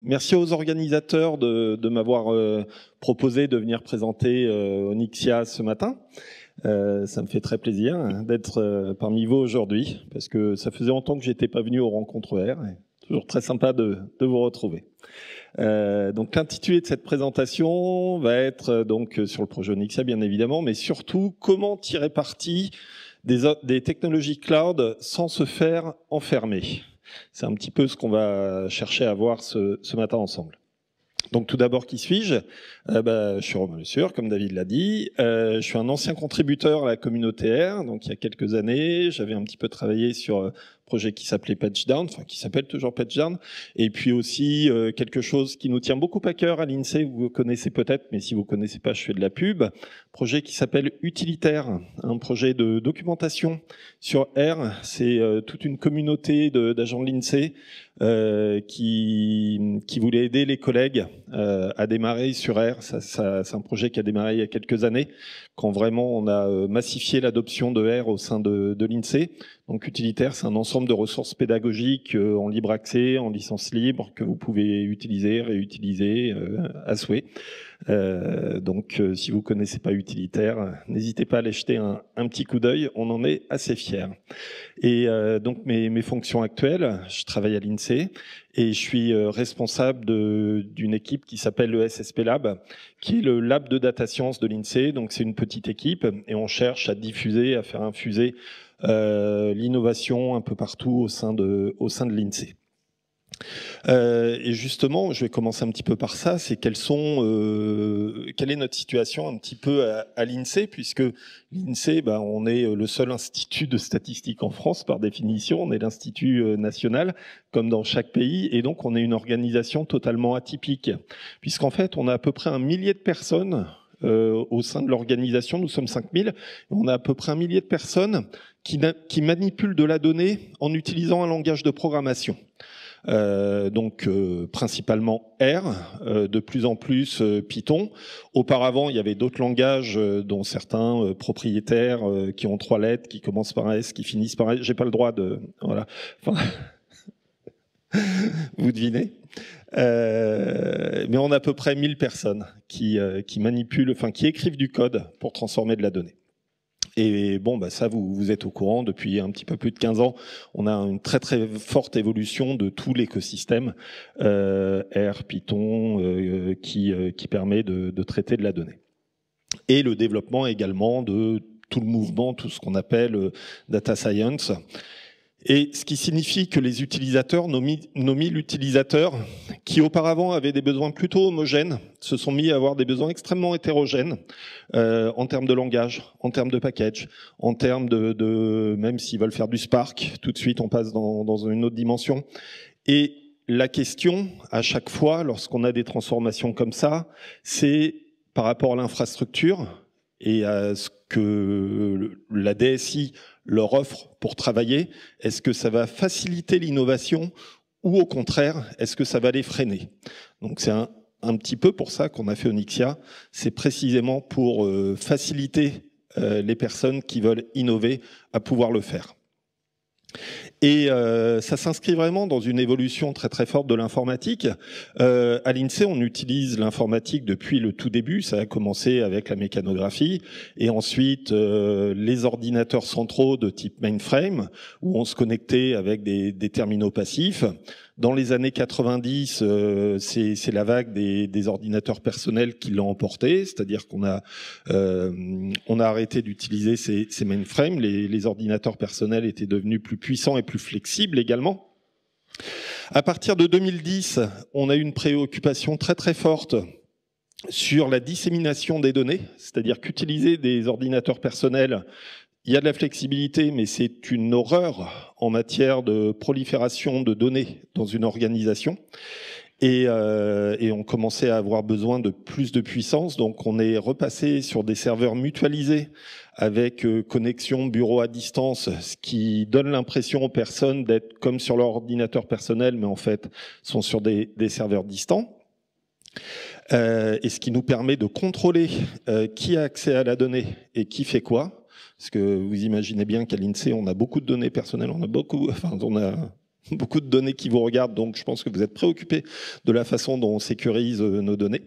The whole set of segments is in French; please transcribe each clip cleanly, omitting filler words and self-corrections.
Merci aux organisateurs de m'avoir proposé de venir présenter Onyxia ce matin. Ça me fait très plaisir d'être parmi vous aujourd'hui, parce que ça faisait longtemps que j'étais pas venu aux rencontres R. Et toujours très sympa de vous retrouver. Donc l'intitulé de cette présentation va être donc sur le projet Onyxia bien évidemment, mais surtout comment tirer parti des technologies cloud sans se faire enfermer. C'est un petit peu ce qu'on va chercher à voir ce matin ensemble. Donc tout d'abord, qui suis-je ? Je suis Romain Le Sueur, comme David l'a dit. Je suis un ancien contributeur à la communauté R. Donc il y a quelques années, j'avais un petit peu travaillé sur un projet qui s'appelait PatchDown, enfin qui s'appelle toujours PatchDown. Et puis aussi quelque chose qui nous tient beaucoup à cœur à l'INSEE, vous connaissez peut-être, mais si vous connaissez pas, je fais de la pub. Projet qui s'appelle Utilitaire, un projet de documentation sur R. C'est toute une communauté d'agents de l'INSEE qui voulait aider les collègues à démarrer sur R. C'est un projet qui a démarré il y a quelques années, quand vraiment on a massifié l'adoption de R au sein de l'INSEE. Donc Utilitaire, c'est un ensemble de ressources pédagogiques en libre accès, en licence libre, que vous pouvez utiliser, réutiliser à souhait. Si vous connaissez pas Utilitaire, n'hésitez pas à aller jeter un petit coup d'œil, on en est assez fiers. Et donc mes fonctions actuelles, je travaille à l'INSEE et je suis responsable d'une équipe qui s'appelle le SSP Lab, qui est le lab de data science de l'INSEE. Donc c'est une petite équipe et on cherche à diffuser, à faire infuser l'innovation un peu partout au sein de l'INSEE. Et justement, je vais commencer un petit peu par ça, c'est quelle est notre situation un petit peu à l'INSEE, puisque l'INSEE, on est le seul institut de statistique en France par définition, on est l'institut national, comme dans chaque pays, et donc on est une organisation totalement atypique, puisqu'en fait on a à peu près 1 millier de personnes au sein de l'organisation, nous sommes 5000, on a à peu près 1 millier de personnes qui manipulent de la donnée en utilisant un langage de programmation. Principalement R, de plus en plus Python. Auparavant, il y avait d'autres langages, dont certains propriétaires qui ont 3 lettres, qui commencent par un S, qui finissent par un S. J'ai pas le droit de... Voilà. Enfin, vous devinez. Mais on a à peu près 1000 personnes qui manipulent, enfin qui écrivent du code pour transformer de la donnée. Et ça, vous êtes au courant, depuis un petit peu plus de 15 ans, on a une très très forte évolution de tout l'écosystème R, Python, qui permet de traiter de la donnée. Et le développement également de tout le mouvement, tout ce qu'on appelle data science. Et ce qui signifie que les utilisateurs, nos 1000 utilisateurs, qui auparavant avaient des besoins plutôt homogènes, se sont mis à avoir des besoins extrêmement hétérogènes en termes de langage, en termes de package, en termes de même s'ils veulent faire du Spark, tout de suite on passe dans une autre dimension. Et la question, à chaque fois, lorsqu'on a des transformations comme ça, c'est par rapport à l'infrastructure et à ce que la DSI leur offre pour travailler, est-ce que ça va faciliter l'innovation ou au contraire, est-ce que ça va les freiner? Donc c'est un petit peu pour ça qu'on a fait Onyxia, c'est précisément pour faciliter les personnes qui veulent innover à pouvoir le faire. Et ça s'inscrit vraiment dans une évolution très très forte de l'informatique. À l'INSEE, on utilise l'informatique depuis le tout début. Ça a commencé avec la mécanographie et ensuite les ordinateurs centraux de type mainframe où on se connectait avec des terminaux passifs. Dans les années 90, c'est la vague des ordinateurs personnels qui l'ont emporté, c'est-à-dire qu'on a arrêté d'utiliser ces mainframes. Les ordinateurs personnels étaient devenus plus puissants et plus flexibles également. À partir de 2010, on a eu une préoccupation très très forte sur la dissémination des données, c'est-à-dire qu'utiliser des ordinateurs personnels, il y a de la flexibilité, mais c'est une horreur en matière de prolifération de données dans une organisation. Et on commençait à avoir besoin de plus de puissance, donc on est repassé sur des serveurs mutualisés avec connexion bureau à distance, ce qui donne l'impression aux personnes d'être comme sur leur ordinateur personnel, mais en fait sont sur des serveurs distants. Et ce qui nous permet de contrôler qui a accès à la donnée et qui fait quoi. Parce que vous imaginez bien qu'à l'INSEE, on a beaucoup de données personnelles, on a beaucoup de données qui vous regardent, donc je pense que vous êtes préoccupés de la façon dont on sécurise nos données.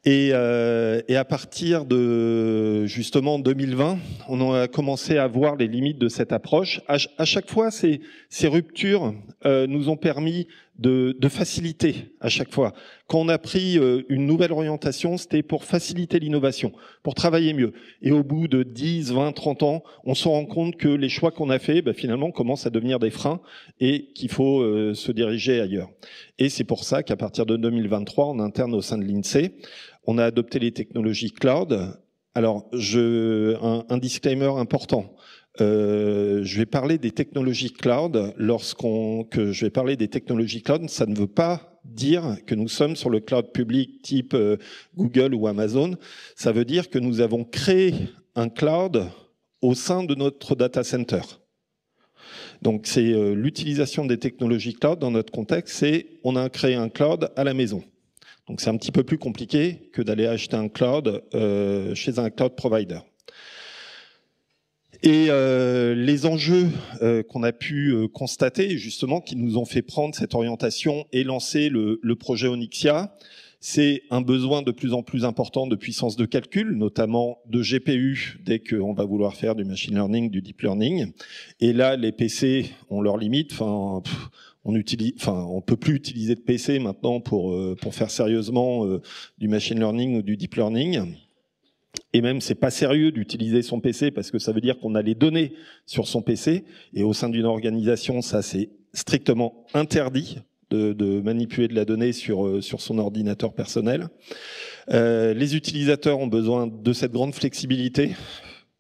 Et à partir de justement 2020, on a commencé à voir les limites de cette approche. À chaque fois, ces ruptures nous ont permis de faciliter à chaque fois. Quand on a pris une nouvelle orientation, c'était pour faciliter l'innovation, pour travailler mieux. Et au bout de 10, 20, 30 ans, on se rend compte que les choix qu'on a faits, finalement, commencent à devenir des freins et qu'il faut se diriger ailleurs. Et c'est pour ça qu'à partir de 2023, en interne au sein de l'INSEE, on a adopté les technologies cloud. Alors, un disclaimer important. Je vais parler des technologies cloud. Que je vais parler des technologies cloud, ça ne veut pas dire que nous sommes sur le cloud public type Google ou Amazon. Ça veut dire que nous avons créé un cloud au sein de notre data center. Donc, c'est l'utilisation des technologies cloud dans notre contexte, c'est on a créé un cloud à la maison. Donc c'est un petit peu plus compliqué que d'aller acheter un cloud chez un cloud provider. Et les enjeux qu'on a pu constater, justement, qui nous ont fait prendre cette orientation et lancer le projet Onyxia, c'est un besoin de plus en plus important de puissance de calcul, notamment de GPU, dès qu'on va vouloir faire du machine learning, du deep learning. Et là, les PC ont leurs limites. On peut plus utiliser de PC maintenant pour faire sérieusement du machine learning ou du deep learning. Et même, c'est pas sérieux d'utiliser son PC parce que ça veut dire qu'on a les données sur son PC. Et au sein d'une organisation, ça, c'est strictement interdit de manipuler de la donnée sur son ordinateur personnel. Les utilisateurs ont besoin de cette grande flexibilité.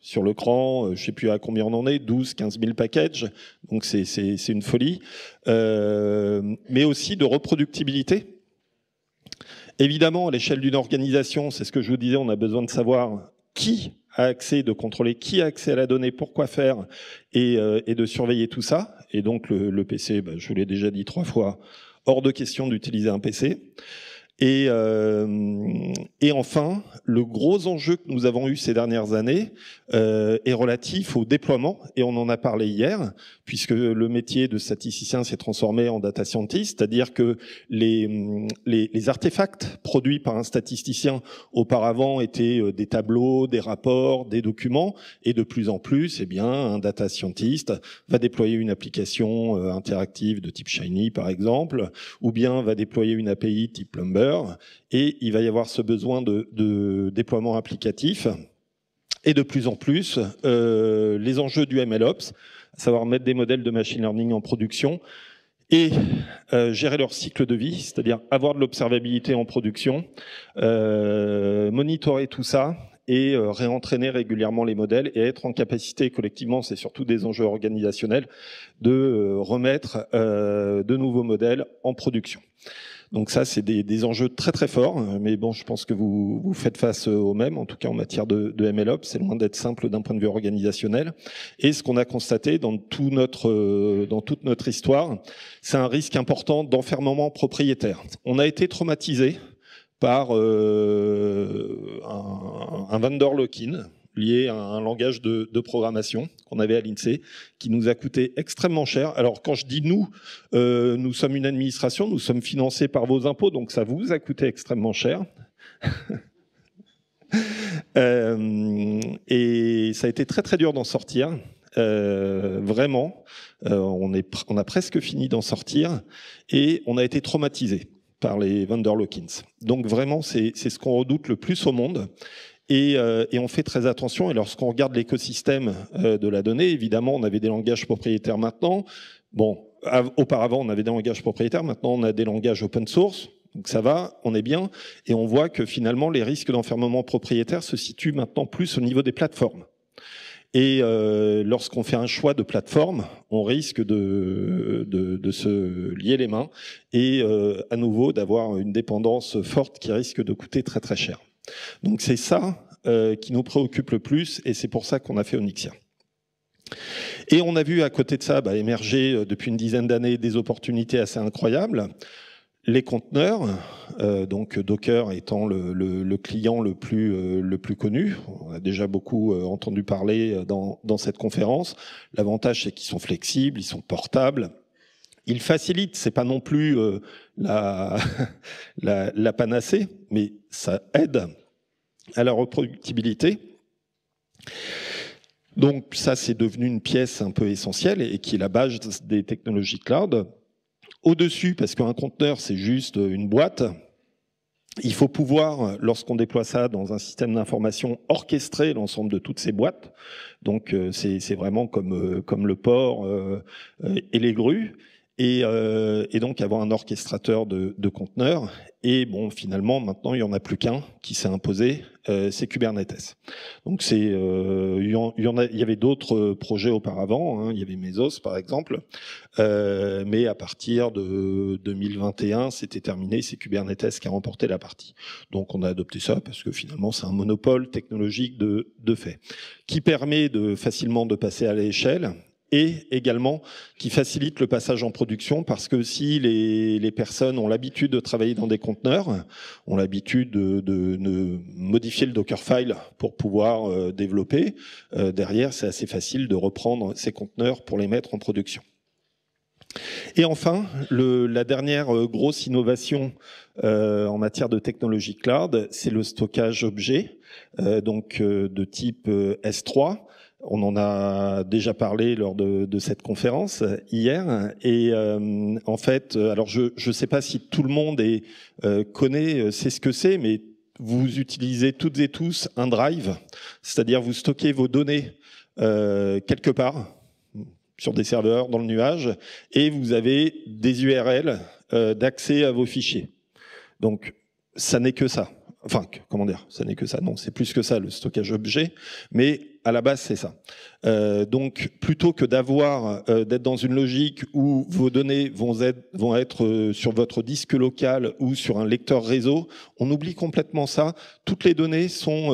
Sur le cran, je ne sais plus à combien on en est, 12, 15 000 packages, donc c'est une folie. Mais aussi de reproductibilité. Évidemment, à l'échelle d'une organisation, c'est ce que je vous disais, on a besoin de savoir qui a accès, de contrôler qui a accès à la donnée, pourquoi faire, et de surveiller tout ça. Et donc le PC, je vous l'ai déjà dit 3 fois, hors de question d'utiliser un PC. Et enfin, le gros enjeu que nous avons eu ces dernières années est relatif au déploiement, et on en a parlé hier, puisque le métier de statisticien s'est transformé en data scientist, c'est-à-dire que les artefacts produits par un statisticien auparavant étaient des tableaux, des rapports, des documents, et de plus en plus, un data scientist va déployer une application interactive de type Shiny, par exemple, ou bien va déployer une API type Plumber, et il va y avoir ce besoin de déploiement applicatif. Et de plus en plus, les enjeux du MLOps, à savoir mettre des modèles de machine learning en production et gérer leur cycle de vie, c'est-à-dire avoir de l'observabilité en production, monitorer tout ça et réentraîner régulièrement les modèles et être en capacité collectivement, c'est surtout des enjeux organisationnels, de remettre de nouveaux modèles en production. Donc ça, c'est des enjeux très très forts, mais bon, je pense que vous faites face aux mêmes, en tout cas en matière de MLOps, c'est loin d'être simple d'un point de vue organisationnel. Et ce qu'on a constaté dans toute notre histoire, c'est un risque important d'enfermement propriétaire. On a été traumatisé par un vendor lock-in lié à un langage de programmation qu'on avait à l'INSEE, qui nous a coûté extrêmement cher. Alors quand je dis nous sommes une administration, nous sommes financés par vos impôts, donc ça vous a coûté extrêmement cher. Et ça a été très très dur d'en sortir. Vraiment, on a presque fini d'en sortir et on a été traumatisé par les vendor lock-ins. Donc vraiment, c'est ce qu'on redoute le plus au monde. Et on fait très attention. Et lorsqu'on regarde l'écosystème de la donnée, évidemment, on avait des langages propriétaires maintenant. Bon, auparavant, on avait des langages propriétaires. Maintenant, on a des langages open source. Donc ça va, on est bien. Et on voit que finalement, les risques d'enfermement propriétaire se situent maintenant plus au niveau des plateformes. Et lorsqu'on fait un choix de plateforme, on risque de se lier les mains et à nouveau d'avoir une dépendance forte qui risque de coûter très très cher. Donc c'est ça qui nous préoccupe le plus et c'est pour ça qu'on a fait Onyxia. Et on a vu à côté de ça émerger depuis une dizaine d'années des opportunités assez incroyables. Les conteneurs, donc Docker étant le client le plus connu. On a déjà beaucoup entendu parler dans cette conférence. L'avantage, c'est qu'ils sont flexibles, ils sont portables. Il facilite, c'est pas non plus la panacée, mais ça aide à la reproductibilité. Donc ça, c'est devenu une pièce un peu essentielle et qui est la base des technologies cloud. Au-dessus, parce qu'un conteneur, c'est juste une boîte, il faut pouvoir, lorsqu'on déploie ça dans un système d'information, orchestrer l'ensemble de toutes ces boîtes. Donc c'est vraiment comme le port et les grues. Et donc avoir un orchestrateur de conteneurs. Et bon, finalement, maintenant, il n'y en a plus qu'un qui s'est imposé, c'est Kubernetes. Donc il y avait d'autres projets auparavant, hein, il y avait Mesos par exemple, mais à partir de 2021, c'était terminé, c'est Kubernetes qui a remporté la partie. Donc on a adopté ça parce que finalement, c'est un monopole technologique de fait, qui permet facilement de passer à l'échelle, et également qui facilite le passage en production parce que si les personnes ont l'habitude de travailler dans des conteneurs, ont l'habitude de modifier le Dockerfile pour pouvoir développer, derrière c'est assez facile de reprendre ces conteneurs pour les mettre en production. Et enfin, la dernière grosse innovation en matière de technologie cloud, c'est le stockage objet, donc de type S3. On en a déjà parlé lors de cette conférence hier. Et en fait, alors je ne sais pas si tout le monde sait ce que c'est, mais vous utilisez toutes et tous un drive, c'est-à-dire vous stockez vos données quelque part, sur des serveurs dans le nuage, et vous avez des URL d'accès à vos fichiers. Donc, ça n'est que ça. Enfin, comment dire, ça n'est que ça. Non, c'est plus que ça, le stockage objet, mais à la base, c'est ça. Donc, plutôt que d'être dans une logique où vos données vont être sur votre disque local ou sur un lecteur réseau, on oublie complètement ça. Toutes les données sont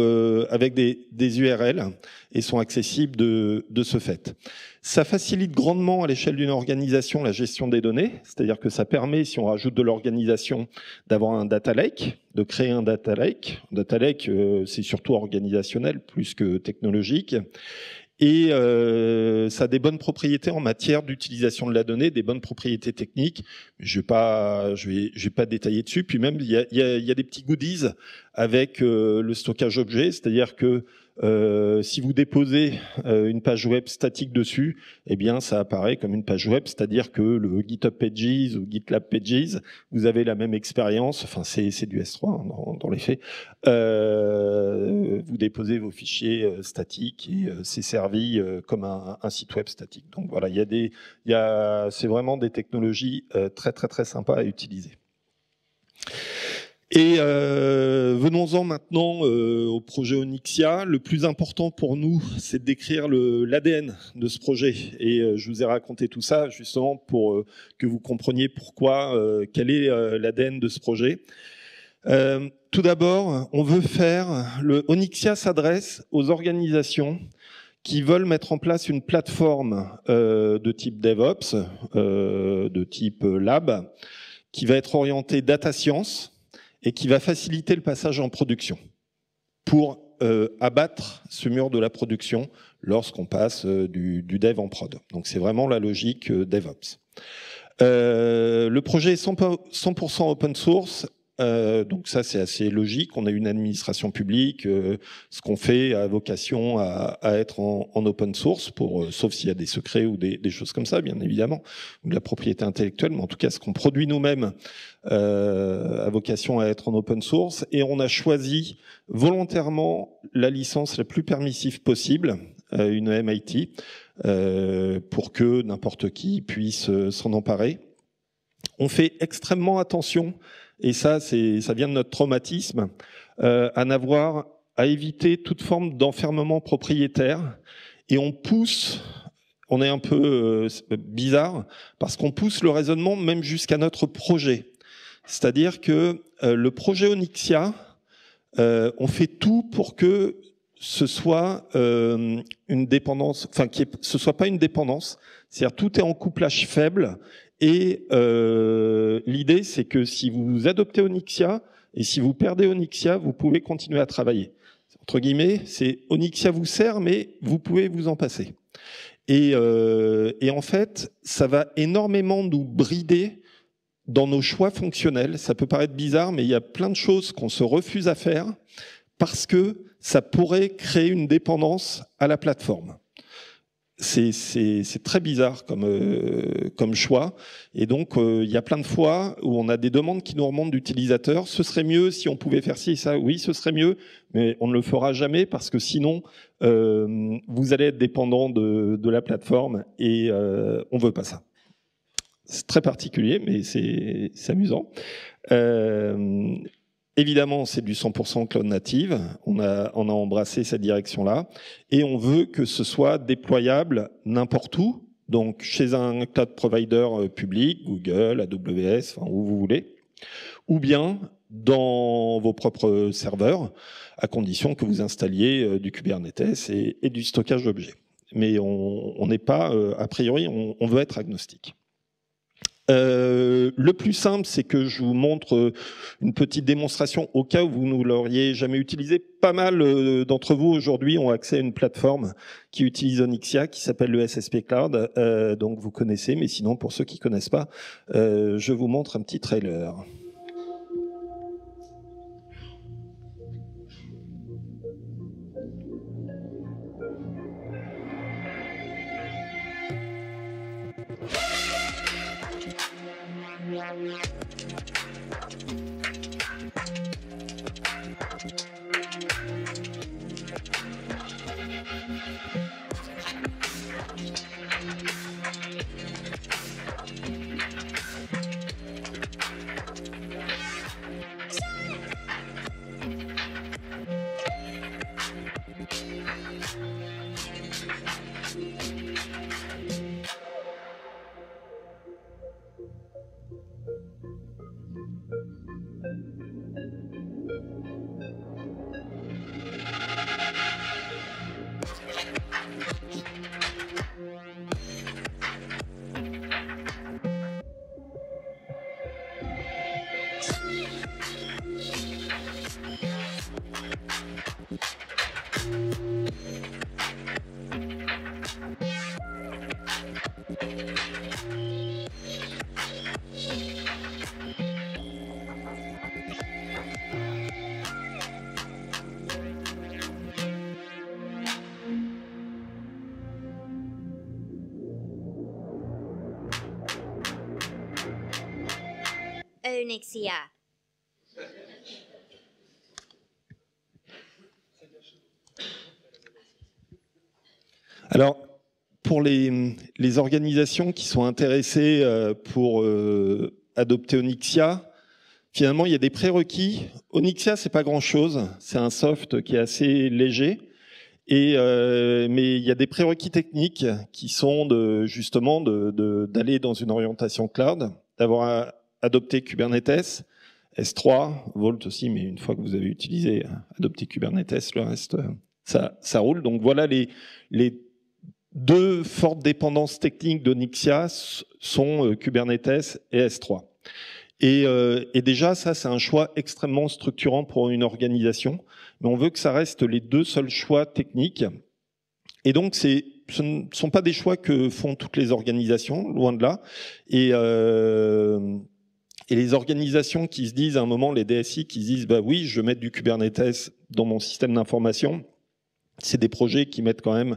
avec des URL et sont accessibles de ce fait. Ça facilite grandement à l'échelle d'une organisation la gestion des données, c'est-à-dire que ça permet, si on rajoute de l'organisation, d'avoir un data lake, de créer un data lake. Un data lake, c'est surtout organisationnel plus que technologique. Et ça a des bonnes propriétés en matière d'utilisation de la donnée, des bonnes propriétés techniques. Je vais pas détailler dessus. Puis même, il y a des petits goodies avec le stockage objet, c'est-à-dire que si vous déposez une page web statique dessus, eh bien, ça apparaît comme une page web, c'est-à-dire que le GitHub Pages ou GitLab Pages, vous avez la même expérience. Enfin, c'est du S3 hein, dans les faits. Vous déposez vos fichiers statiques et c'est servi comme un site web statique. Donc voilà, c'est vraiment des technologies très très très sympas à utiliser. Et venons-en maintenant au projet Onyxia. Le plus important pour nous, c'est de décrire l'ADN de ce projet. Et je vous ai raconté tout ça justement pour que vous compreniez pourquoi, quel est l'ADN de ce projet. Tout d'abord, on veut Onyxia s'adresse aux organisations qui veulent mettre en place une plateforme de type DevOps, de type Lab, qui va être orientée data science, et qui va faciliter le passage en production pour abattre ce mur de la production lorsqu'on passe du dev en prod. Donc c'est vraiment la logique DevOps. Le projet est 100% open source. Donc ça c'est assez logique, on a une administration publique, ce qu'on fait a vocation à être en open source, sauf s'il y a des secrets ou des choses comme ça bien évidemment, ou de la propriété intellectuelle, mais en tout cas ce qu'on produit nous-mêmes a vocation à être en open source, et on a choisi volontairement la licence la plus permissive possible, une MIT, pour que n'importe qui puisse s'en emparer. On fait extrêmement attention, et ça vient de notre traumatisme, à éviter toute forme d'enfermement propriétaire. Et on est un peu bizarre, parce qu'on pousse le raisonnement même jusqu'à notre projet. C'est-à-dire que le projet Onyxia, on fait tout pour que ce soit une dépendance, enfin ce soit pas une dépendance, c'est-à-dire tout est en couplage faible. Et l'idée, c'est que si vous adoptez Onyxia et si vous perdez Onyxia, vous pouvez continuer à travailler. Entre guillemets, c'est Onyxia vous sert, mais vous pouvez vous en passer. Et en fait, ça va énormément nous brider dans nos choix fonctionnels. Ça peut paraître bizarre, mais il y a plein de choses qu'on se refuse à faire parce que ça pourrait créer une dépendance à la plateforme. C'est très bizarre comme choix. Et donc, il y a plein de fois où on a des demandes qui nous remontent d'utilisateurs. Ce serait mieux si on pouvait faire ci et ça. Oui, ce serait mieux, mais on ne le fera jamais parce que sinon, vous allez être dépendant de la plateforme et on ne veut pas ça. C'est très particulier, mais c'est amusant. Évidemment, c'est du 100% cloud native. On a embrassé cette direction-là. Et on veut que ce soit déployable n'importe où. Donc, chez un cloud provider public, Google, AWS, enfin, où vous voulez. Ou bien dans vos propres serveurs, à condition que vous installiez du Kubernetes et du stockage d'objets. Mais on n'est pas, a priori, on veut être agnostique. Le plus simple, c'est que je vous montre une petite démonstration au cas où vous ne l'auriez jamais utilisé. Pas mal d'entre vous aujourd'hui ont accès à une plateforme qui utilise Onyxia, qui s'appelle le SSP Cloud. Donc vous connaissez, mais sinon pour ceux qui ne connaissent pas, je vous montre un petit trailer. Onyxia. Alors, pour les organisations qui sont intéressées pour adopter Onyxia, finalement, il y a des prérequis. Onyxia, c'est pas grand-chose. C'est un soft qui est assez léger. Mais il y a des prérequis techniques qui sont justement d'aller dans une orientation cloud, d'avoir adopté Kubernetes, S3, Vault aussi, mais une fois que vous avez utilisé, adopté Kubernetes, le reste, ça roule. Donc voilà, les deux fortes dépendances techniques d'Onyxia sont Kubernetes et S3. Et déjà, ça, c'est un choix extrêmement structurant pour une organisation, mais on veut que ça reste les deux seuls choix techniques. Et donc, ce ne sont pas des choix que font toutes les organisations, loin de là. Et les organisations qui se disent, à un moment, les DSI qui se disent, bah oui, je vais mettre du Kubernetes dans mon système d'information, c'est des projets qui mettent quand même,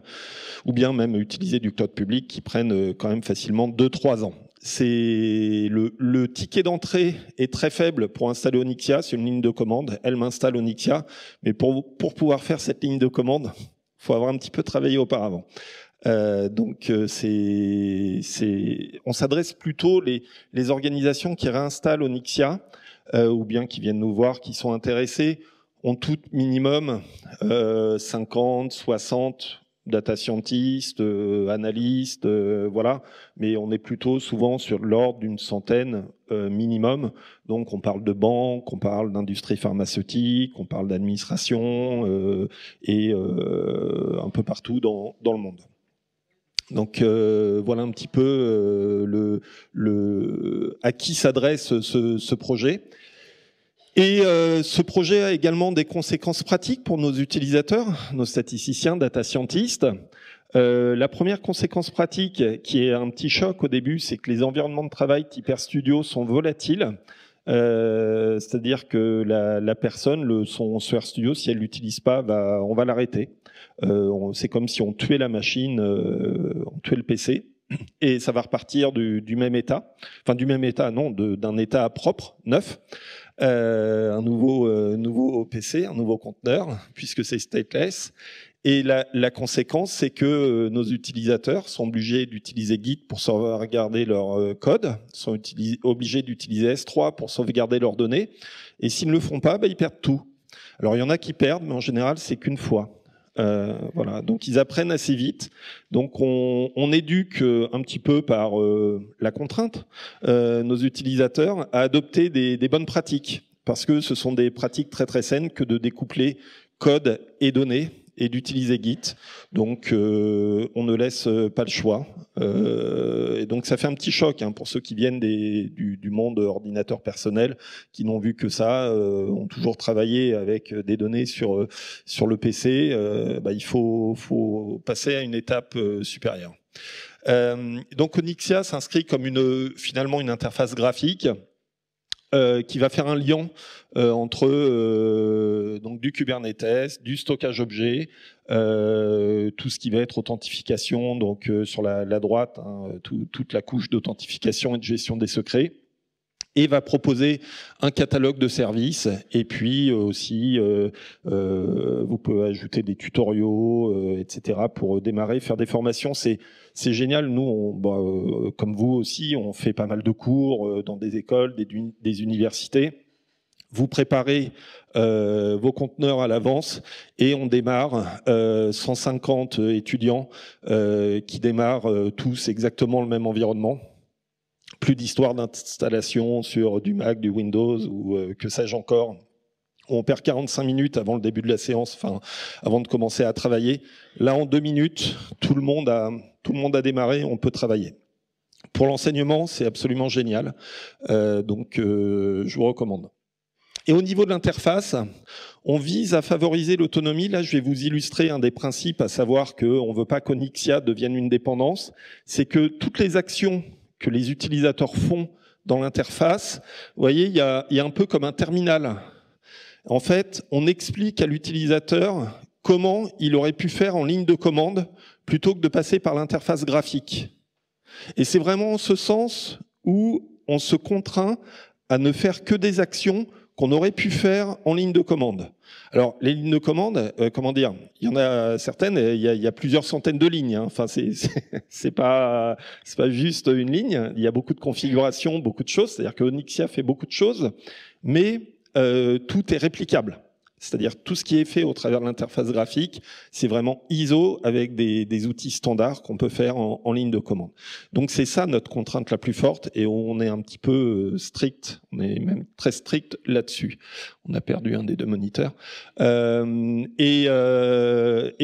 ou bien même utiliser du cloud public, qui prennent quand même facilement 2-3 ans. Le ticket d'entrée est très faible pour installer Onyxia, c'est une ligne de commande, elle m'installe Onyxia, mais pour pouvoir faire cette ligne de commande, il faut avoir un petit peu travaillé auparavant. Donc on s'adresse plutôt les organisations qui réinstallent Onyxia ou bien qui viennent nous voir, qui sont intéressés, ont tout minimum 50, 60 data scientists, analystes, voilà. Mais on est plutôt souvent sur l'ordre d'une centaine minimum. Donc on parle de banques, on parle d'industrie pharmaceutique, on parle d'administration et un peu partout dans le monde. Donc voilà un petit peu à qui s'adresse ce projet. Et ce projet a également des conséquences pratiques pour nos utilisateurs, nos statisticiens, data scientists. La première conséquence pratique, qui est un petit choc au début, c'est que les environnements de travail type RStudio sont volatiles. C'est-à-dire que la personne, son RStudio, si elle l'utilise pas, on va l'arrêter. C'est comme si on tuait la machine, on tuait le PC. Et ça va repartir du même état, enfin du même état, non, d'un état propre, neuf, un nouveau PC, un nouveau conteneur, puisque c'est stateless. Et la conséquence, c'est que nos utilisateurs sont obligés d'utiliser Git pour sauvegarder leur code, sont obligés d'utiliser S3 pour sauvegarder leurs données, et s'ils ne le font pas, ils perdent tout. Alors il y en a qui perdent, mais en général, c'est qu'une fois. Voilà, donc ils apprennent assez vite. Donc on éduque un petit peu par la contrainte nos utilisateurs à adopter des bonnes pratiques, parce que ce sont des pratiques très très saines que de découpler code et données et d'utiliser Git. Donc on ne laisse pas le choix. Et donc ça fait un petit choc pour ceux qui viennent du monde ordinateur personnel, qui n'ont vu que ça, ont toujours travaillé avec des données sur le PC. Il faut passer à une étape supérieure. Donc Onyxia s'inscrit comme finalement une interface graphique qui va faire un lien entre donc du Kubernetes, du stockage objet, tout ce qui va être authentification, donc sur la droite, toute la couche d'authentification et de gestion des secrets, et va proposer un catalogue de services. Et puis aussi, vous pouvez ajouter des tutoriaux, etc. pour démarrer, faire des formations. C'est génial. Nous, comme vous aussi, on fait pas mal de cours dans des écoles, des universités. Vous préparez vos conteneurs à l'avance et on démarre 150 étudiants qui démarrent tous exactement le même environnement. Plus d'histoire d'installation sur du Mac, du Windows ou que sais-je encore. On perd 45 minutes avant le début de la séance, enfin avant de commencer à travailler. Là, en 2 minutes, tout le monde a démarré, on peut travailler. Pour l'enseignement, c'est absolument génial. Donc, je vous recommande. Et au niveau de l'interface, on vise à favoriser l'autonomie. Là, je vais vous illustrer un des principes, à savoir qu'on ne veut pas qu'Onyxia devienne une dépendance. C'est que toutes les actions que les utilisateurs font dans l'interface, vous voyez, il y a un peu comme un terminal. En fait, on explique à l'utilisateur comment il aurait pu faire en ligne de commande plutôt que de passer par l'interface graphique. Et c'est vraiment en ce sens où on se contraint à ne faire que des actions qu'on aurait pu faire en ligne de commande. Alors, les lignes de commande, comment dire, il y en a certaines, il y a plusieurs centaines de lignes. Enfin, c'est pas juste une ligne. Il y a beaucoup de configurations, beaucoup de choses. C'est-à-dire que Onyxia fait beaucoup de choses, mais tout est réplicable. C'est-à-dire tout ce qui est fait au travers de l'interface graphique, c'est vraiment ISO avec des outils standards qu'on peut faire en ligne de commande. Donc c'est ça notre contrainte la plus forte et on est un petit peu strict, on est même très strict là-dessus. On a perdu un des 2 moniteurs. Et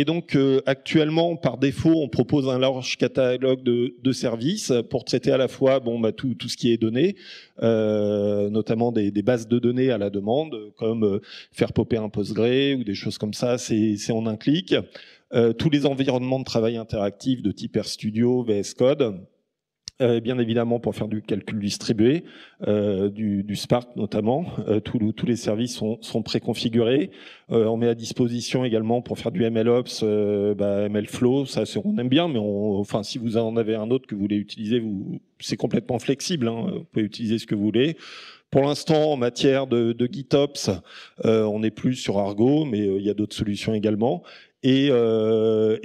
donc actuellement, par défaut, on propose un large catalogue de services pour traiter à la fois tout ce qui est donné, notamment des bases de données à la demande, comme faire popper un Postgre ou des choses comme ça, c'est en un clic. Tous les environnements de travail interactifs de type RStudio, VS Code, bien évidemment pour faire du calcul distribué, du Spark notamment. Tous les services sont préconfigurés. On met à disposition également pour faire du MLOps, MLflow, ça on aime bien, mais enfin si vous en avez un autre que vous voulez utiliser, c'est complètement flexible. Vous pouvez utiliser ce que vous voulez. Pour l'instant, en matière de GitOps, on est plus sur Argo, mais il y a d'autres solutions également. Et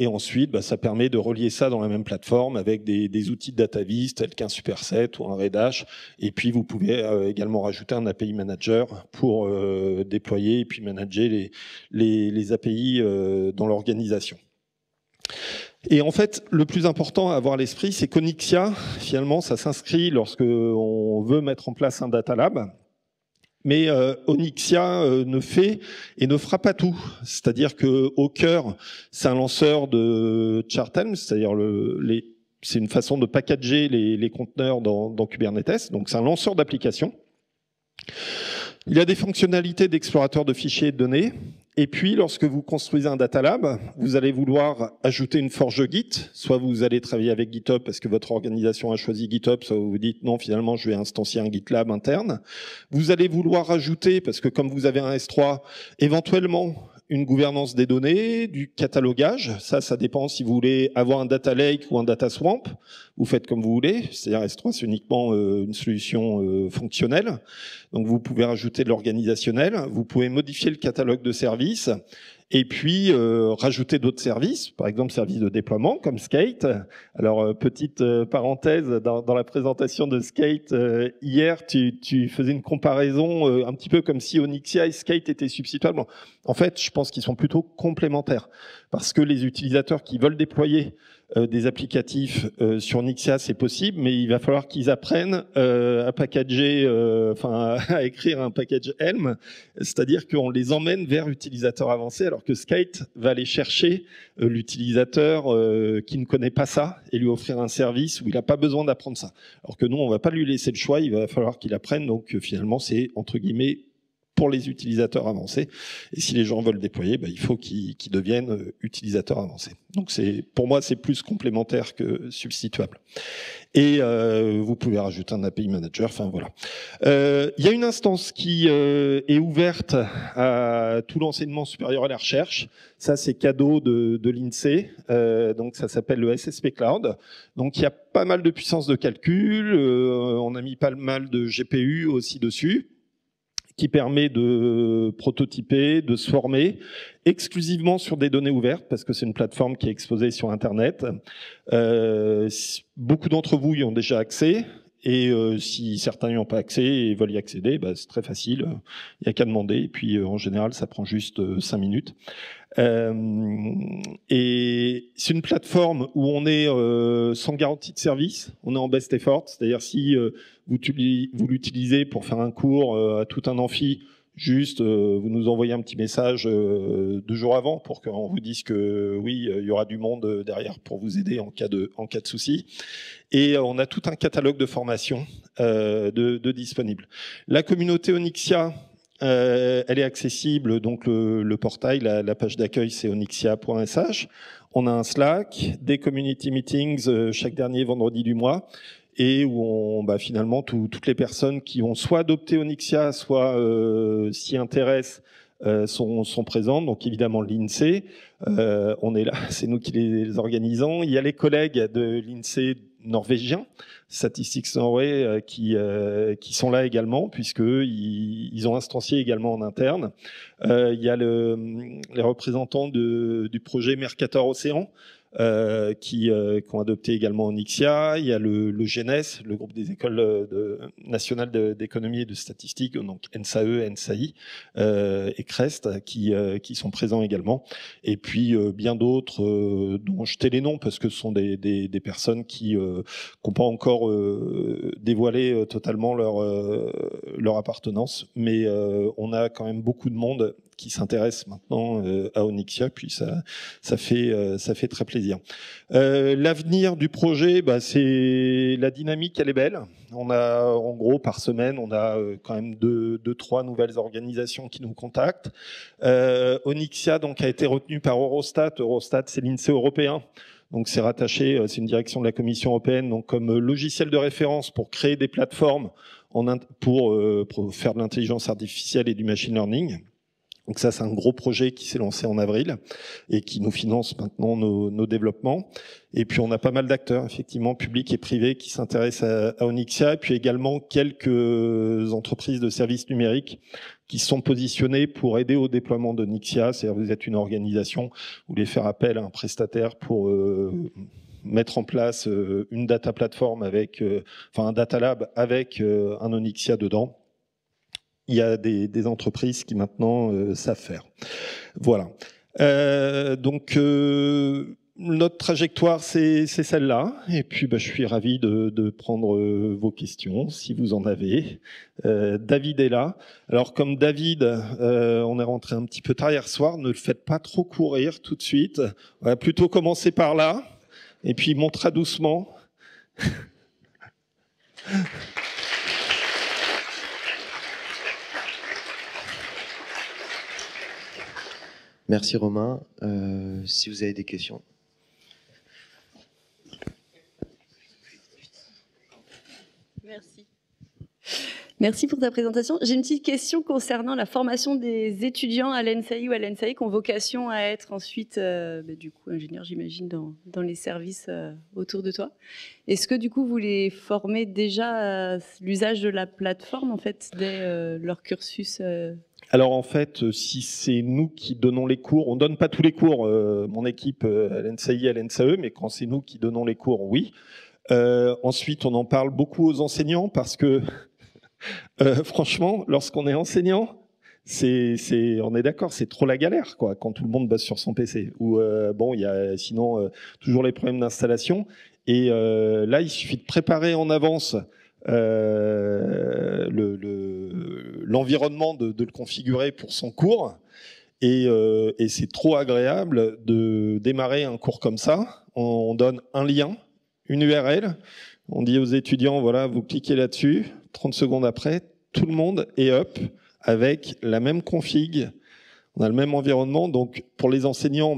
ensuite, ça permet de relier ça dans la même plateforme avec des outils de data vis tels qu'un Superset ou un Redash. Et puis, vous pouvez également rajouter un API Manager pour déployer et puis manager les API dans l'organisation. Et en fait, le plus important à avoir à l'esprit, c'est qu'Onyxia, finalement, ça s'inscrit lorsque on veut mettre en place un data lab. Mais Onyxia ne fait et ne fera pas tout. C'est-à-dire que au cœur, c'est un lanceur de chart-elms, c'est-à-dire c'est une façon de packager les conteneurs dans Kubernetes. Donc c'est un lanceur d'applications. Il y a des fonctionnalités d'explorateur de fichiers et de données. Et puis, lorsque vous construisez un data lab, vous allez vouloir ajouter une forge Git. Soit vous allez travailler avec GitHub parce que votre organisation a choisi GitHub, soit vous vous dites non, finalement, je vais instancier un GitLab interne. Vous allez vouloir ajouter, parce que comme vous avez un S3, éventuellement une gouvernance des données, du catalogage. Ça dépend si vous voulez avoir un data lake ou un data swamp. Vous faites comme vous voulez. C'est-à-dire S3, c'est uniquement une solution fonctionnelle. Donc vous pouvez rajouter de l'organisationnel. Vous pouvez modifier le catalogue de services. Et puis rajouter d'autres services, par exemple services de déploiement comme Skate. Alors petite parenthèse, dans la présentation de Skate hier, tu faisais une comparaison un petit peu comme si Onyxia et Skate étaient substituables. En fait, je pense qu'ils sont plutôt complémentaires parce que les utilisateurs qui veulent déployer des applicatifs sur Onyxia, c'est possible, mais il va falloir qu'ils apprennent à packager, à écrire un package Helm, c'est-à-dire qu'on les emmène vers utilisateur avancé, alors que Skate va aller chercher l'utilisateur qui ne connaît pas ça et lui offrir un service où il n'a pas besoin d'apprendre ça. Alors que nous, on ne va pas lui laisser le choix, il va falloir qu'il apprenne, donc finalement, c'est entre guillemets pour les utilisateurs avancés. Et si les gens veulent déployer, il faut qu'ils deviennent utilisateurs avancés. Donc pour moi, c'est plus complémentaire que substituable. Et vous pouvez rajouter un API manager. Enfin voilà. Il y a une instance qui est ouverte à tout l'enseignement supérieur à la recherche. Ça, c'est cadeau de l'INSEE. Donc ça s'appelle le SSP Cloud. Donc il y a pas mal de puissance de calcul. On a mis pas mal de GPU aussi dessus, qui permet de prototyper, de se former exclusivement sur des données ouvertes, parce que c'est une plateforme qui est exposée sur Internet. Beaucoup d'entre vous y ont déjà accès, et si certains n'y ont pas accès et veulent y accéder, c'est très facile, il n'y a qu'à demander, et puis en général, ça prend juste 5 minutes. Et c'est une plateforme où on est sans garantie de service, on est en best effort, c'est-à-dire si vous l'utilisez pour faire un cours à tout un amphi, juste vous nous envoyez un petit message 2 jours avant pour qu'on vous dise que oui, il y aura du monde derrière pour vous aider en cas de souci. Et on a tout un catalogue de formations de disponibles. La communauté Onyxia, elle est accessible, donc le portail, la page d'accueil, c'est onyxia.sh. On a un Slack, des community meetings chaque dernier vendredi du mois, et où finalement toutes les personnes qui ont soit adopté Onyxia, soit s'y intéressent, sont présentes. Donc évidemment l'INSEE, on est là, c'est nous qui les organisons. Il y a les collègues de l'INSEE norvégiens, Statistics Norway, qui sont là également, puisque ils ont instancié également en interne. Il y a les représentants du projet Mercator Océan, qui ont adopté également Onyxia. Il y a le GENES, le groupe des écoles nationales d'économie et de statistique, donc NSAE, NSAI et CREST, qui sont présents également. Et puis bien d'autres dont je tais les noms parce que ce sont des personnes qui n'ont pas encore dévoilé totalement leur appartenance, mais on a quand même beaucoup de monde qui s'intéresse maintenant à Onyxia, puis ça fait très plaisir. L'avenir du projet, c'est la dynamique, elle est belle. On a en gros par semaine, on a quand même 2-3 nouvelles organisations qui nous contactent. Onyxia donc a été retenu par Eurostat. Eurostat, c'est l'INSEE européen. Donc c'est rattaché, c'est une direction de la Commission européenne, donc comme logiciel de référence pour créer des plateformes pour faire de l'intelligence artificielle et du machine learning. Donc ça, c'est un gros projet qui s'est lancé en avril et qui nous finance maintenant nos développements. Et puis on a pas mal d'acteurs, effectivement, publics et privés, qui s'intéressent à Onyxia, et puis également quelques entreprises de services numériques qui sont positionnées pour aider au déploiement d'Onyxia. C'est-à-dire vous êtes une organisation, vous voulez faire appel à un prestataire pour mettre en place une data platform un data lab avec un Onyxia dedans. Il y a des entreprises qui maintenant savent faire. Voilà. Donc notre trajectoire, c'est celle-là. Et puis je suis ravi de prendre vos questions, si vous en avez. David est là. Alors comme David, on est rentré un petit peu tard hier soir, ne le faites pas trop courir tout de suite. On va plutôt commencer par là, et puis montera doucement. Merci Romain. Si vous avez des questions. Merci. Merci pour ta présentation. J'ai une petite question concernant la formation des étudiants à l'ENSAI ou à l'ENSAI qui ont vocation à être ensuite, du coup, ingénieurs, j'imagine, dans les services autour de toi. Est-ce que, du coup, vous les formez déjà à l'usage de la plateforme, en fait, dès leur cursus Alors en fait, si c'est nous qui donnons les cours, on donne pas tous les cours, mon équipe à l'ENSAI, à l'ENSAE, mais quand c'est nous qui donnons les cours, oui. Ensuite, on en parle beaucoup aux enseignants parce que, franchement, lorsqu'on est enseignant, on est d'accord, c'est trop la galère, quoi, quand tout le monde bosse sur son PC. Ou bon, il y a sinon toujours les problèmes d'installation. Et là, il suffit de préparer en avance l'environnement, de le configurer pour son cours. Et c'est trop agréable de démarrer un cours comme ça. On donne un lien, une URL. On dit aux étudiants, voilà, vous cliquez là-dessus. 30 secondes après, tout le monde est up avec la même config. On a le même environnement. Donc, pour les enseignants,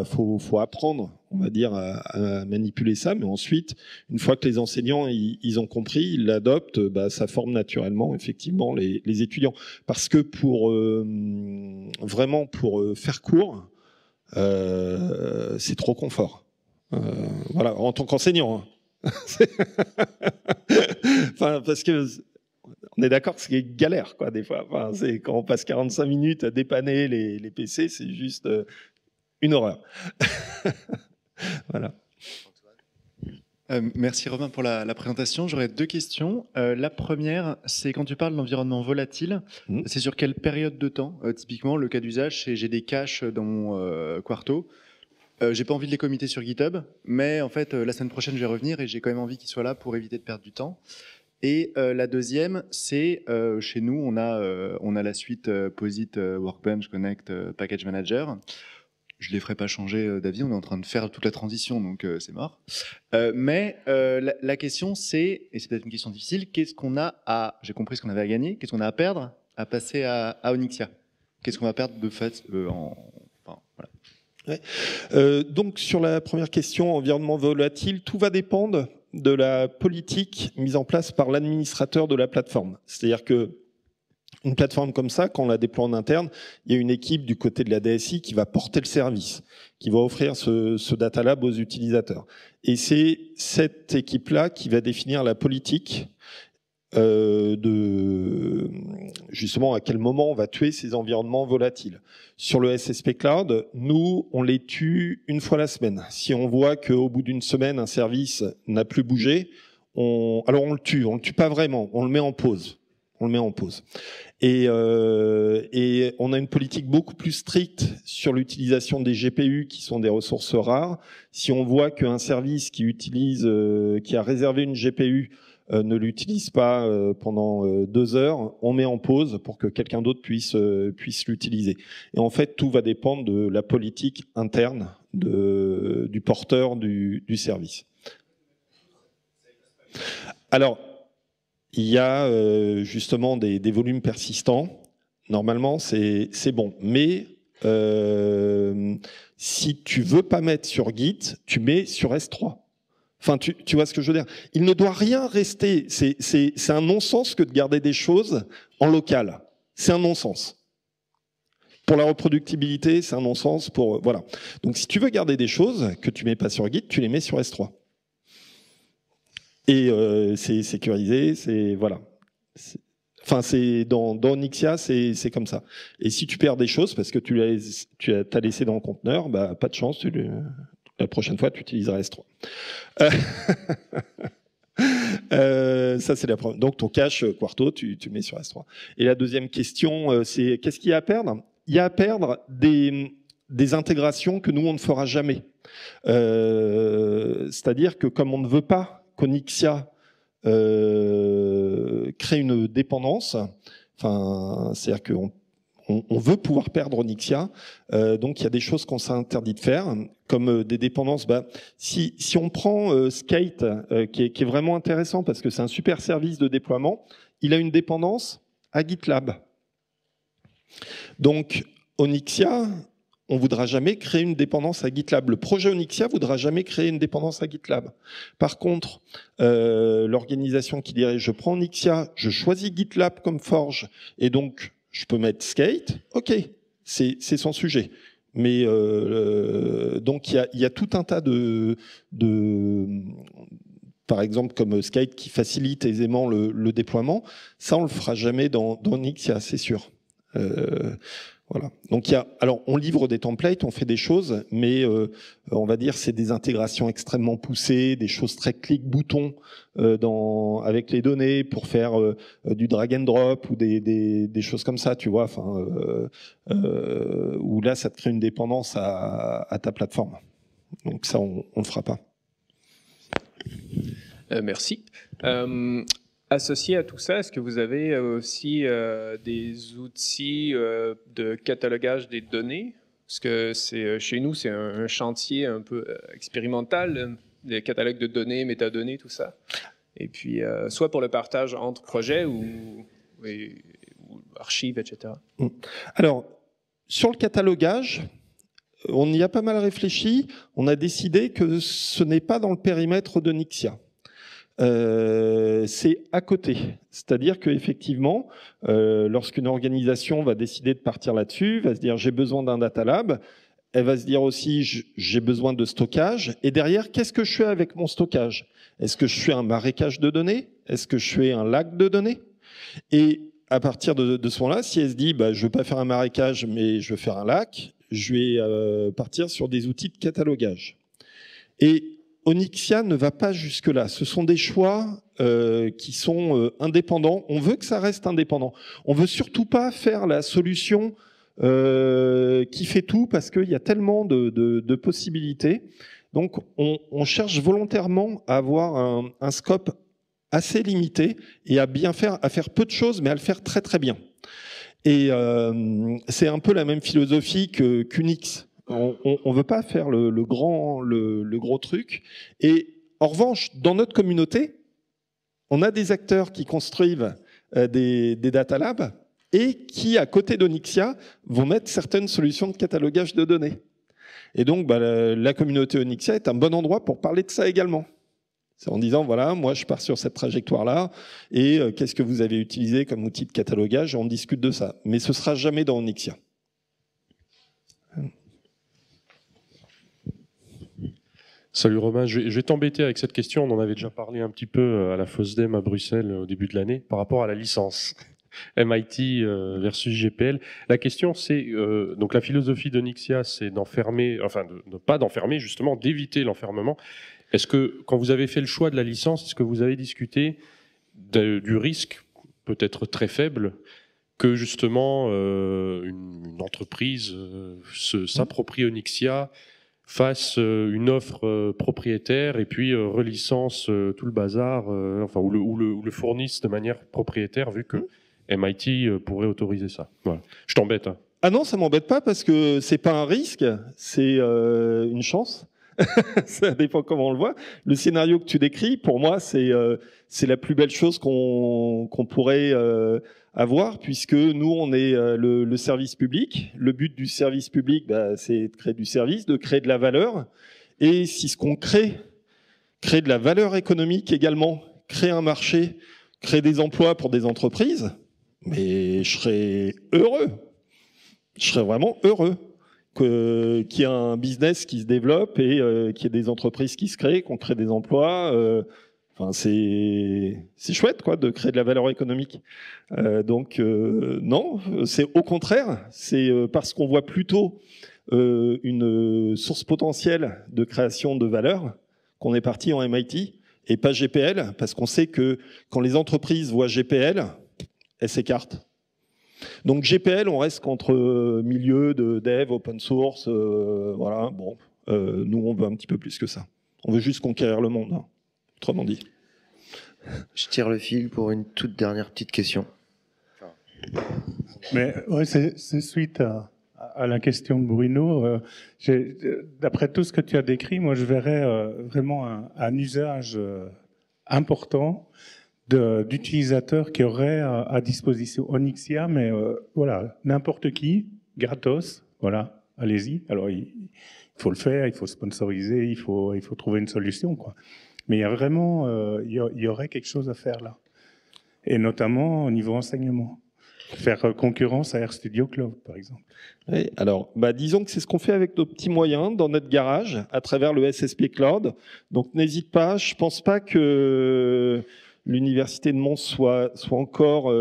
faut apprendre, on va dire, à manipuler ça. Mais ensuite, une fois que les enseignants ils ont compris, ils l'adoptent, ça forme naturellement, effectivement, les étudiants. Parce que vraiment, pour faire cours, c'est trop confort. Voilà, en tant qu'enseignant. Hein. Enfin, parce que on est d'accord que c'est galère, quoi, des fois. Enfin, c'est quand on passe 45 minutes à dépanner les PC, c'est juste une horreur. Voilà. Merci Romain pour la présentation. J'aurais deux questions. La première, c'est quand tu parles de l'environnement volatile, c'est sur quelle période de temps? Typiquement, le cas d'usage, c'est j'ai des caches dans mon Quarto. J'ai pas envie de les commiter sur GitHub, mais en fait, la semaine prochaine, je vais revenir et j'ai quand même envie qu'ils soient là pour éviter de perdre du temps. Et la deuxième, c'est chez nous, on a la suite POSIT, Workbench, Connect, Package Manager. Je ne les ferai pas changer d'avis, on est en train de faire toute la transition, donc c'est mort. Mais la question, c'est, et c'est peut-être une question difficile, qu'est-ce qu'on a à, j'ai compris ce qu'on avait à gagner, qu'est-ce qu'on a à perdre à passer à Onyxia? Qu'est-ce qu'on va perdre de fait enfin, voilà. Ouais. Donc sur la première question, environnement volatile, tout va dépendre de la politique mise en place par l'administrateur de la plateforme. C'est-à-dire que une plateforme comme ça, quand on la déploie en interne, il y a une équipe du côté de la DSI qui va porter le service, qui va offrir ce data lab aux utilisateurs. Et c'est cette équipe-là qui va définir la politique de justement à quel moment on va tuer ces environnements volatiles. Sur le SSP Cloud, nous, on les tue une fois la semaine. Si on voit qu'au bout d'une semaine, un service n'a plus bougé, alors on le tue pas vraiment, on le met en pause. On le met en pause. Et on a une politique beaucoup plus stricte sur l'utilisation des GPU qui sont des ressources rares. Si on voit qu'un service qui a réservé une GPU ne l'utilise pas pendant 2 heures, on met en pause pour que quelqu'un d'autre puisse l'utiliser. Et en fait, tout va dépendre de la politique interne du porteur du service. Alors, il y a justement des volumes persistants. Normalement, c'est bon. Mais si tu veux pas mettre sur Git, tu mets sur S3. Enfin, tu vois ce que je veux dire? Il ne doit rien rester. C'est un non-sens que de garder des choses en local. C'est un non-sens. Pour la reproductibilité, c'est un non-sens. Voilà. Donc, si tu veux garder des choses que tu mets pas sur Git, tu les mets sur S3. Et c'est sécurisé, c'est voilà. Enfin, c'est dans Onyxia, c'est comme ça. Et si tu perds des choses parce que tu as laissé dans le conteneur, pas de chance. La prochaine fois, tu utiliseras S3. Ça, c'est la première. Donc, ton cache Quarto, tu le mets sur S3. Et la deuxième question, c'est qu'est-ce qu'il y a à perdre? Il y a à perdre des intégrations que nous, on ne fera jamais. C'est-à-dire que comme on ne veut pas qu'Onyxia crée une dépendance, enfin, c'est-à-dire qu'on veut pouvoir perdre Onyxia, donc il y a des choses qu'on s'interdit de faire, comme des dépendances. Si on prend Skate, qui est vraiment intéressant parce que c'est un super service de déploiement, il a une dépendance à GitLab. Donc, Onyxia, on ne voudra jamais créer une dépendance à GitLab. Le projet Onyxia ne voudra jamais créer une dépendance à GitLab. Par contre, l'organisation qui dirait je prends Onyxia, je choisis GitLab comme forge, et donc je peux mettre Skate, ok, c'est son sujet. Mais donc il y a tout un tas de par exemple comme Skate qui facilite aisément le déploiement. Ça, on le fera jamais dans Onyxia, c'est sûr. Voilà. Donc alors on livre des templates, on fait des choses, mais on va dire c'est des intégrations extrêmement poussées, des choses très clic-bouton avec les données pour faire du drag and drop ou des choses comme ça, tu vois. Enfin, où là ça te crée une dépendance à ta plateforme. Donc ça on ne fera pas. Merci. Associé à tout ça, est-ce que vous avez aussi des outils de catalogage des données? Parce que chez nous, c'est un chantier un peu expérimental, des catalogues de données, métadonnées, tout ça. Et puis, soit pour le partage entre projets ou archives, etc. Alors, sur le catalogage, on y a pas mal réfléchi. On a décidé que ce n'est pas dans le périmètre de Onyxia. C'est à côté. C'est-à-dire qu'effectivement, lorsqu'une organisation va décider de partir là-dessus, va se dire j'ai besoin d'un data lab, elle va se dire aussi j'ai besoin de stockage, et derrière, qu'est-ce que je fais avec mon stockage? Est-ce que je fais un marécage de données? Est-ce que je fais un lac de données? Et à partir de ce moment-là, si elle se dit je ne veux pas faire un marécage, mais je veux faire un lac, je vais partir sur des outils de catalogage. Et Onyxia ne va pas jusque-là. Ce sont des choix qui sont indépendants. On veut que ça reste indépendant. On veut surtout pas faire la solution qui fait tout parce qu'il y a tellement de possibilités. Donc, on cherche volontairement à avoir un scope assez limité et à faire peu de choses, mais à le faire très très bien. Et c'est un peu la même philosophie qu'Unix. On veut pas faire le gros truc. Et en revanche, dans notre communauté, on a des acteurs qui construisent des data labs et qui, à côté d'Onyxia, vont mettre certaines solutions de catalogage de données. Et donc, la communauté Onyxia est un bon endroit pour parler de ça également. C'est en disant, voilà, moi je pars sur cette trajectoire-là, et qu'est-ce que vous avez utilisé comme outil de catalogage, et on discute de ça. Mais ce sera jamais dans Onyxia. Salut Romain, je vais t'embêter avec cette question. On en avait déjà parlé un petit peu à la FOSDEM à Bruxelles au début de l'année par rapport à la licence MIT versus GPL. La question c'est, donc la philosophie d'Onyxia c'est d'enfermer, enfin de pas d'enfermer justement, d'éviter l'enfermement. Est-ce que quand vous avez fait le choix de la licence, est-ce que vous avez discuté du risque, peut-être très faible, que justement une entreprise s'approprie Onyxia, fasse une offre propriétaire et puis relicence tout le bazar, enfin ou le fournisse de manière propriétaire, vu que MIT pourrait autoriser ça. Voilà. Je t'embête. Hein. Ah non, ça m'embête pas parce que c'est pas un risque, c'est une chance. Ça dépend comment on le voit. Le scénario que tu décris, pour moi, c'est la plus belle chose qu'on pourrait avoir, puisque nous, on est le service public. Le but du service public, c'est de créer du service, de créer de la valeur. Et si ce qu'on crée de la valeur économique également, crée un marché, crée des emplois pour des entreprises, mais je serais heureux. Je serais vraiment heureux qu'il y ait un business qui se développe et qu'il y ait des entreprises qui se créent, qu'on crée des emplois. Enfin, c'est chouette, quoi, de créer de la valeur économique. Donc, non, c'est au contraire. C'est parce qu'on voit plutôt une source potentielle de création de valeur qu'on est parti en MIT et pas GPL, parce qu'on sait que quand les entreprises voient GPL, elles s'écartent. Donc GPL, on reste contre milieu de dev, open source, voilà. Bon, nous on veut un petit peu plus que ça. On veut juste conquérir le monde, hein, autrement dit. Je tire le fil pour une toute dernière petite question. Mais ouais, c'est suite à la question de Bruno. D'après tout ce que tu as décrit, moi je verrais vraiment un usage important d'utilisateurs qui auraient à disposition Onyxia, mais voilà, n'importe qui gratos, voilà, allez-y. Alors, il faut le faire, il faut sponsoriser, il faut trouver une solution, quoi. Mais il y a vraiment, il y aurait quelque chose à faire là. Et notamment au niveau enseignement. Faire concurrence à RStudio Cloud, par exemple. Oui, alors, disons que c'est ce qu'on fait avec nos petits moyens dans notre garage, à travers le SSP Cloud. Donc, n'hésite pas. Je pense pas que l'université de Mons soit encore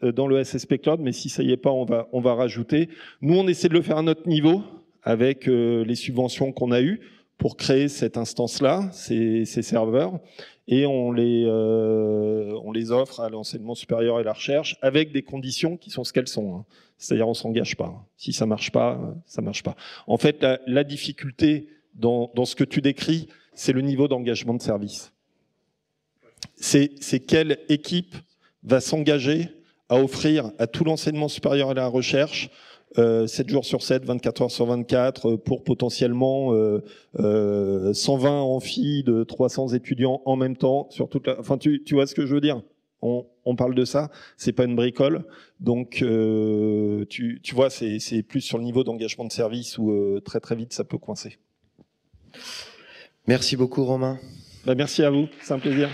dans le SSP Cloud, mais si ça y est pas, on va rajouter. Nous, on essaie de le faire à notre niveau, avec les subventions qu'on a eues, pour créer cette instance-là, ces serveurs. Et on les offre à l'enseignement supérieur et la recherche avec des conditions qui sont ce qu'elles sont. Hein. C'est-à-dire on s'engage pas. Si ça marche pas, ça marche pas. En fait, la difficulté dans ce que tu décris, c'est le niveau d'engagement de service. C'est quelle équipe va s'engager à offrir à tout l'enseignement supérieur et la recherche 7 jours sur 7, 24 heures sur 24, pour potentiellement 120 amphis de 300 étudiants en même temps sur toute la... Enfin, tu vois ce que je veux dire ? On parle de ça, c'est pas une bricole. Donc, tu vois, c'est plus sur le niveau d'engagement de service où très très vite ça peut coincer. Merci beaucoup, Romain. Merci à vous, c'est un plaisir.